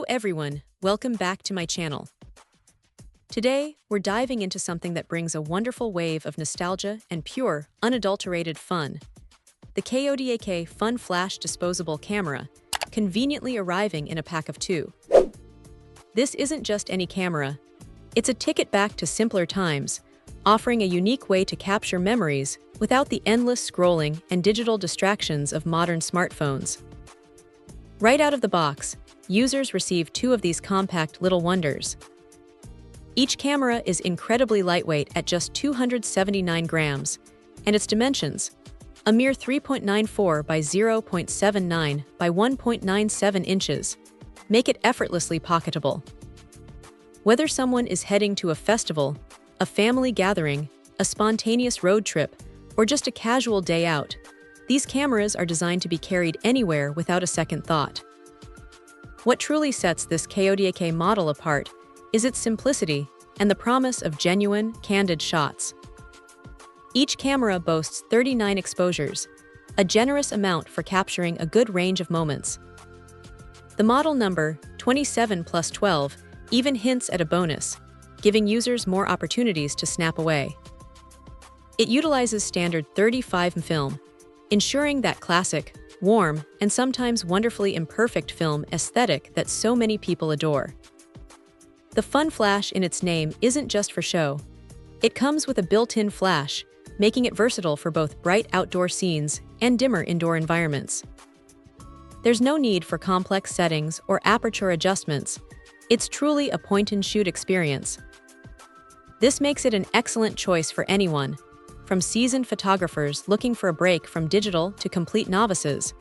everyone, welcome back to my channel. Today, we're diving into something that brings a wonderful wave of nostalgia and pure, unadulterated fun. The KODAK Fun Flash Disposable Camera, conveniently arriving in a pack of 2. This isn't just any camera, it's a ticket back to simpler times, offering a unique way to capture memories without the endless scrolling and digital distractions of modern smartphones. Right out of the box, users receive 2 of these compact little wonders. Each camera is incredibly lightweight at just 279 grams, and its dimensions, a mere 3.94 by 0.79 by 1.97 inches, make it effortlessly pocketable. Whether someone is heading to a festival, a family gathering, a spontaneous road trip, or just a casual day out, these cameras are designed to be carried anywhere without a second thought. What truly sets this KODAK model apart is its simplicity and the promise of genuine, candid shots. Each camera boasts 39 exposures, a generous amount for capturing a good range of moments. The model number, 27+12, even hints at a bonus, giving users more opportunities to snap away. It utilizes standard 35 film, ensuring that classic, warm, and sometimes wonderfully imperfect film aesthetic that so many people adore. The Fun Flash in its name isn't just for show. It comes with a built-in flash, making it versatile for both bright outdoor scenes and dimmer indoor environments. There's no need for complex settings or aperture adjustments. It's truly a point-and-shoot experience. This makes it an excellent choice for anyone, from seasoned photographers looking for a break from digital to complete novices,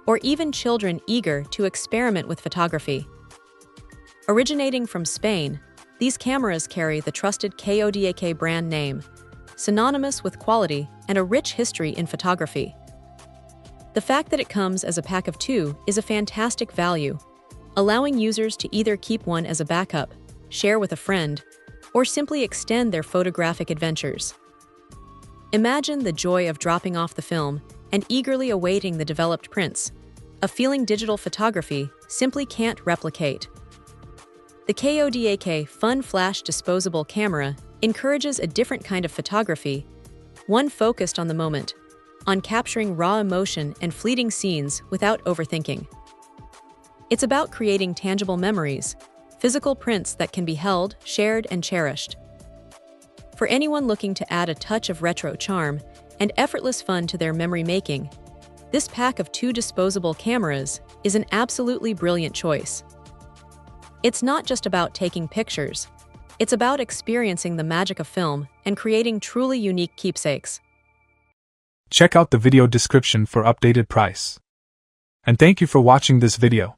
or even children eager to experiment with photography. Originating from Spain, these cameras carry the trusted KODAK brand name, synonymous with quality and a rich history in photography. The fact that it comes as a pack of 2 is a fantastic value, allowing users to either keep one as a backup, share with a friend, or simply extend their photographic adventures. Imagine the joy of dropping off the film and eagerly awaiting the developed prints, a feeling digital photography simply can't replicate. The KODAK Fun Flash Disposable Camera encourages a different kind of photography, one focused on the moment, on capturing raw emotion and fleeting scenes without overthinking. It's about creating tangible memories, physical prints that can be held, shared, and cherished. For anyone looking to add a touch of retro charm and effortless fun to their memory making, this pack of 2 disposable cameras is an absolutely brilliant choice. It's not just about taking pictures, it's about experiencing the magic of film and creating truly unique keepsakes. Check out the video description for updated price. And thank you for watching this video.